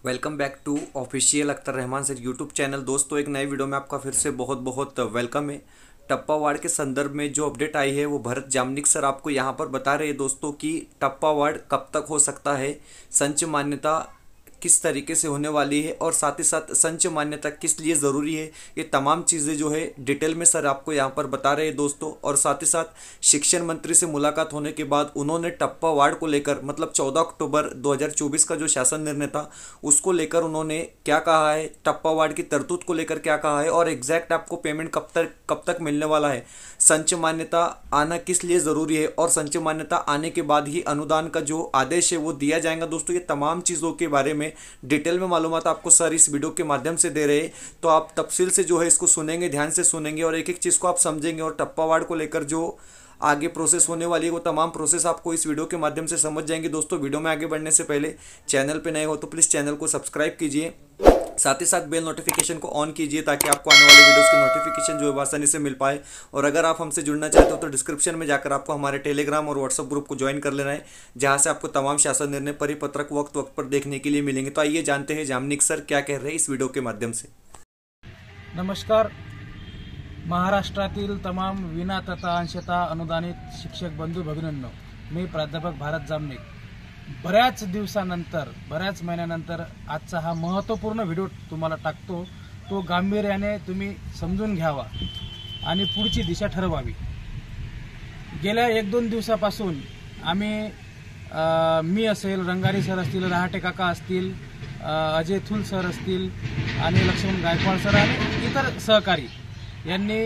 Welcome back to official Akhtar Rahman sir YouTube channel. दोस्तों, एक नए वीडियो में आपका फिर से बहुत बहुत वेलकम है। टप्पा वार्ड के संदर्भ में जो अपडेट आई है वो भरत जामनिक सर आपको यहाँ पर बता रहे हैं दोस्तों कि टप्पा वार्ड कब तक हो सकता है, संच मान्यता किस तरीके से होने वाली है और साथ ही साथ संच मान्यता किस लिए ज़रूरी है, ये तमाम चीज़ें जो है डिटेल में सर आपको यहाँ पर बता रहे हैं दोस्तों। और साथ ही साथ शिक्षण मंत्री से मुलाकात होने के बाद उन्होंने टप्पा वार्ड को लेकर मतलब 14 अक्टूबर 2024 का जो शासन निर्णय था उसको लेकर उन्होंने क्या कहा है, टप्पा वार्ड की तरतूत को लेकर क्या कहा है और एग्जैक्ट आपको पेमेंट कब तक मिलने वाला है, संच मान्यता आना किस लिए ज़रूरी है और संच मान्यता आने के बाद ही अनुदान का जो आदेश है वो दिया जाएगा। दोस्तों, ये तमाम चीज़ों के बारे में डिटेल में मालूमात आपको सर इस वीडियो के माध्यम से दे रहे हैं, तो आप तफसील से जो है इसको सुनेंगे, ध्यान से सुनेंगे और एक एक चीज़ को आप समझेंगे और टप्पा वार्ड को लेकर जो आगे प्रोसेस होने वाली है वो तमाम प्रोसेस आपको इस वीडियो के माध्यम से समझ जाएंगे। दोस्तों, वीडियो में आगे बढ़ने से पहले चैनल पे नए हो तो प्लीज़ चैनल को सब्सक्राइब कीजिए, साथ ही साथ बेल नोटिफिकेशन को ऑन कीजिए ताकि आपको आने वाले वीडियोस की नोटिफिकेशन जो है आसानी से मिल पाए। और अगर आप हमसे जुड़ना चाहते हो तो डिस्क्रिप्शन में जाकर आपको हमारे टेलीग्राम और व्हाट्सएप ग्रुप को ज्वाइन कर लेना है, जहां से आपको तमाम शासन निर्णय परिपत्रक वक्त वक्त पर देखने के लिए मिलेंगे। तो आइए जानते हैं जामनिक सर क्या कह रहे हैं इस वीडियो के माध्यम से। नमस्कार। महाराष्ट्रातील तमाम विना तथा अंशतः अनुदानित शिक्षक बंधू भगिनींनो, मी प्राध्यापक भारत जामनिक बऱ्याच दिवसानंतर बऱ्याच महिन्यानंतर आजचा हा महत्त्वपूर्ण व्हिडिओ तुम्हाला टाकतो। तो गांभीर्याने तुम्ही समजून घ्यावा आणि पुढची दिशा ठरवावी। गेल्या 1-2 दिवसापासून आम्ही मी असेल, रंगारी सर असतील, रहाटे काका असतील, अजय थुल सर असतील आणि लक्ष्मण गायकवाड सर आणि इतर सहकारी यांनी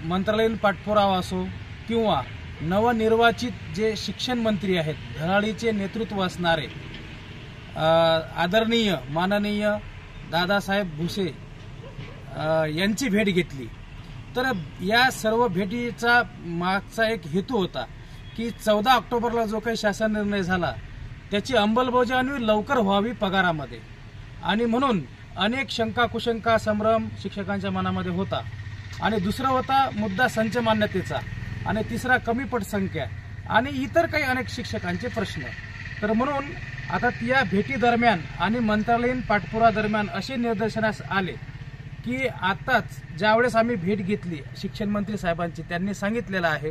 मंत्रालयीन पाठपुरावा असो किंवा नवनिर्वाचित जे शिक्षण मंत्री आहेत, धडाडीचे नेतृत्व असणारे आदरणीय माननीय दादासाहेब भुसे यांची भेट घेतली। तर या सर्व भेटीचा मागचा एक हेतू होता की 14 ऑक्टोबरला जो काही शासन निर्णय झाला त्याची अंमलबजावणी लवकर व्हावी पगारामध्ये, आणि म्हणून अनेक शंका कुशंका संभ्रम शिक्षकांच्या मनामध्ये होता। आणि दुसरा होता मुद्दा संच मान्यतेचा, आणि तिसरा कमी पटसंख्या आणि इतर काही अनेक शिक्षकांचे प्रश्न। तर म्हणून आता या भेटी दरम्यान आणि मंत्रालयीन पाठपुरावा दरम्यान असे निदर्शनास आले की आताच ज्यावेळेस आम्ही भेट घेतली शिक्षण मंत्री साहेबांची, त्यांनी सांगितलेलं आहे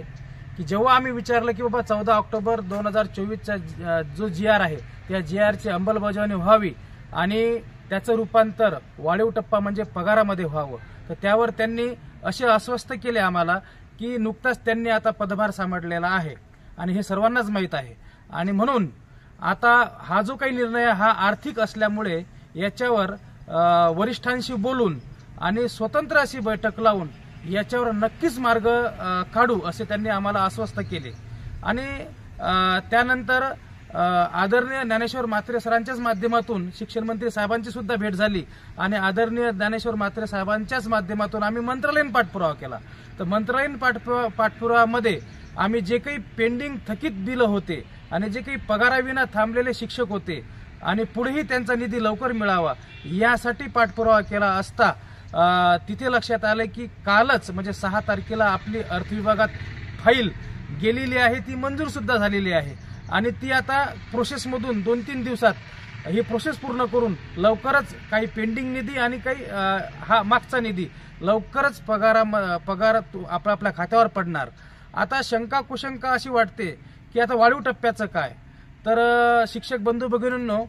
की जेव्हा आम्ही विचारलं की बाबा 14 ऑक्टोबर 2024चा जो GR आहे त्या GRची अंमलबजावणी व्हावी आणि त्याचं रूपांतर वाढीव टप्पा म्हणजे पगारामध्ये व्हावं, तर त्यावर त्यांनी असे आश्वस्त केले आम्हाला की नुकताच त्यांनी आता पदभार सांभाळलेला आहे आणि हे सर्वांनाच माहीत आहे। आणि म्हणून आता हा जो काही निर्णय हा आर्थिक असल्यामुळे याच्यावर वरिष्ठांशी बोलून आणि स्वतंत्र अशी बैठक लावून याच्यावर नक्कीच मार्ग काढू असे त्यांनी आम्हाला आश्वस्त केले। आणि त्यानंतर आदरणीय ज्ञानेश्वर म्हात्रे सरांच्याच माध्यमातून शिक्षण मंत्री साहेबांची सुद्धा भेट झाली आणि आदरणीय ज्ञानेश्वर म्हात्रे साहेबांच्याच माध्यमातून आम्ही मंत्रालयीन पाठपुरावा केला। तर मंत्रालयीन पाठपुराव्यामध्ये आम्ही जे काही पेंडिंग थकीत बिलं होते आणि जे काही पगाराविना थांबलेले शिक्षक होते आणि पुढेही त्यांचा निधी लवकर मिळावा यासाठी पाठपुरावा केला असता तिथे लक्षात आलं की कालच म्हणजे 6 तारखेला आपली अर्थविभागात फाईल गेलेली आहे, ती मंजूर सुद्धा झालेली आहे आणि ती आता प्रोसेसमधून 2-3 दिवसात ही प्रोसेस पूर्ण करून लवकरच काही पेंडिंग निधी आणि काही हा मागचा निधी लवकरच पगार आपल्या खात्यावर पडणार। आता शंका कुशंका अशी वाटते की आता वाढीव टप्प्याचं काय, तर शिक्षक बंधू भगिनींनो,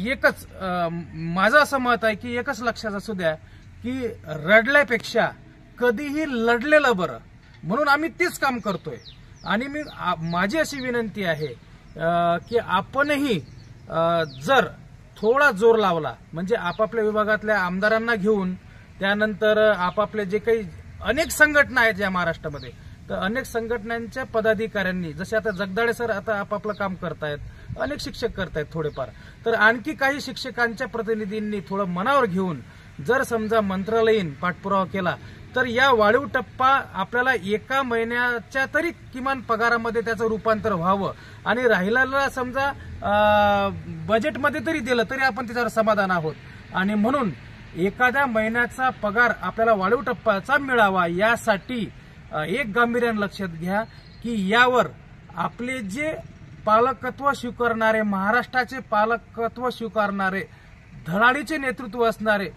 एकच माझं असं मत आहे की एकच लक्षात असू द्या की रडल्यापेक्षा कधीही लढलेलं बरं, म्हणून आम्ही तेच काम करतोय। आणि माझी अशी विनंती आहे की आपणही जर थोडा जोर लावला म्हणजे आपापल्या विभागातल्या आमदारांना घेऊन, त्यानंतर आपापले जे काही अनेक संघटना आहेत या महाराष्ट्रामध्ये, तर अनेक संघटनांच्या पदाधिकाऱ्यांनी, जसे आता जगदाळे सर आता आपापलं काम करतायत, अनेक शिक्षक करतायत थोडेफार, तर आणखी काही शिक्षकांच्या प्रतिनिधींनी थोडं मनावर घेऊन जर समजा मंत्रालयीन पाठपुरावा केला तर या वाढीव टप्पा आपल्याला 1 महिन्याच्या तरी किमान पगारामध्ये त्याचं रूपांतर व्हावं आणि राहिलेला समजा बजेटमध्ये तरी दिलं तरी आपण त्याच्यावर समाधान आहोत। आणि म्हणून एखाद्या महिन्याचा पगार आपल्याला वाढीव टप्प्याचा मिळावा यासाठी एक गांभीर्याने लक्षात घ्या की यावर आपले जे पालकत्व स्वीकारणारे, महाराष्ट्राचे पालकत्व स्वीकारणारे, धडाडीचे नेतृत्व असणारे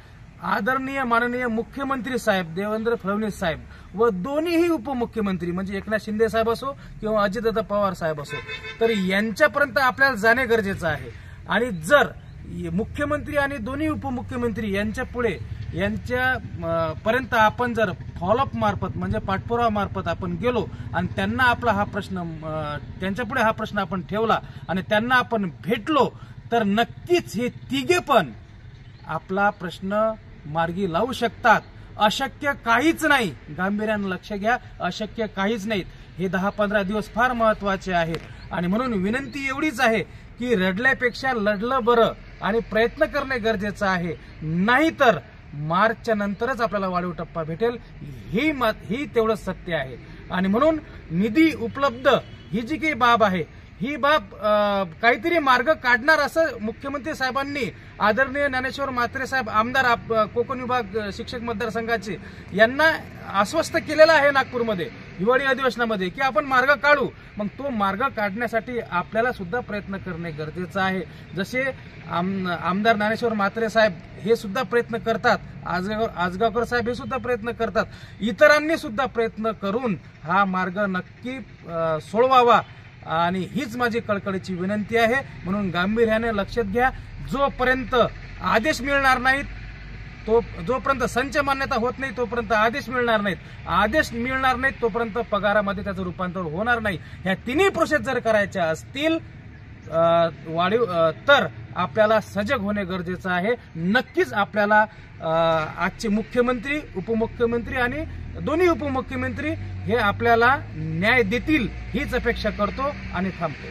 आदरणीय माननीय मुख्यमंत्री साहेब देवेंद्र फडणवीस साहेब व दोन्हीही उपमुख्यमंत्री म्हणजे एकनाथ शिंदे साहेब असो किंवा अजितदादा पवार साहेब असो, तर यांच्यापर्यंत आपल्याला जाणे गरजेचं आहे। आणि जर मुख्यमंत्री आणि दोन्ही उपमुख्यमंत्री यांच्या पुढे पर्यंत आपण जर फॉलोअप मार्फत म्हणजे पाठपुरावा मार्फत आपण गेलो आणि त्यांना आपला हा प्रश्न त्यांच्यापुढे हा प्रश्न आपण ठेवला आणि त्यांना आपण भेटलो, तर नक्कीच हे तिघे पण आपला प्रश्न मार्गी लावू शकतात। अशक्य काहीच नाही, गांभीर्याने लक्ष घ्या, अशक्य काहीच नाही। हे 10-15 दिवस फार महत्वाचे आहेत आणि म्हणून विनंती एवढीच आहे की रडल्यापेक्षा लढलं बरं आणि प्रयत्न करणे गरजेचं आहे, नाहीतर मार्चच्या नंतरच आपल्याला वाढीव टप्पा भेटेल, ही तेवढंच सत्य आहे। आणि म्हणून निधी उपलब्ध ही जी काही बाब आहे, ही बाब काहीतरी मार्ग काढणार असं मुख्यमंत्री साहेबांनी आदरणीय ज्ञानेश्वर म्हात्रे साहेब आमदार कोकण विभाग शिक्षक मतदारसंघाचे यांना आश्वस्त केलेलं आहे नागपूरमध्ये हिवाळी अधिवेशनामध्ये की आपण मार्ग काढू। मग तो मार्ग काढण्यासाठी आपल्याला सुद्धा प्रयत्न करणे गरजेचं आहे। जसे आमदार ज्ञानेश्वर म्हात्रे साहेब हे सुद्धा प्रयत्न करतात, आजगावकर साहेब हे सुद्धा प्रयत्न करतात, इतरांनी सुद्धा प्रयत्न करून हा मार्ग नक्की सोडवावा आणि हीच माझी कळकळीची विनंती आहे। म्हणून गांभीर्याने लक्षात घ्या, जोपर्यंत आदेश मिळणार नाहीत, जोपर्यंत संच मान्यता होत नाही तोपर्यंत आदेश मिळणार नाहीत, आदेश मिळणार नाहीत तोपर्यंत पगारामध्ये त्याचं रूपांतर होणार नाही। ह्या तिन्ही प्रोसेस जर करायच्या असतील वाढीव तर आपल्याला सजग होणे गरजेचं आहे। नक्कीच आपल्याला आजचे मुख्यमंत्री, उपमुख्यमंत्री आणि दोन्ही उपमुख्यमंत्री हे आपल्याला न्याय देतील हीच अपेक्षा करतो आणि थांबतो।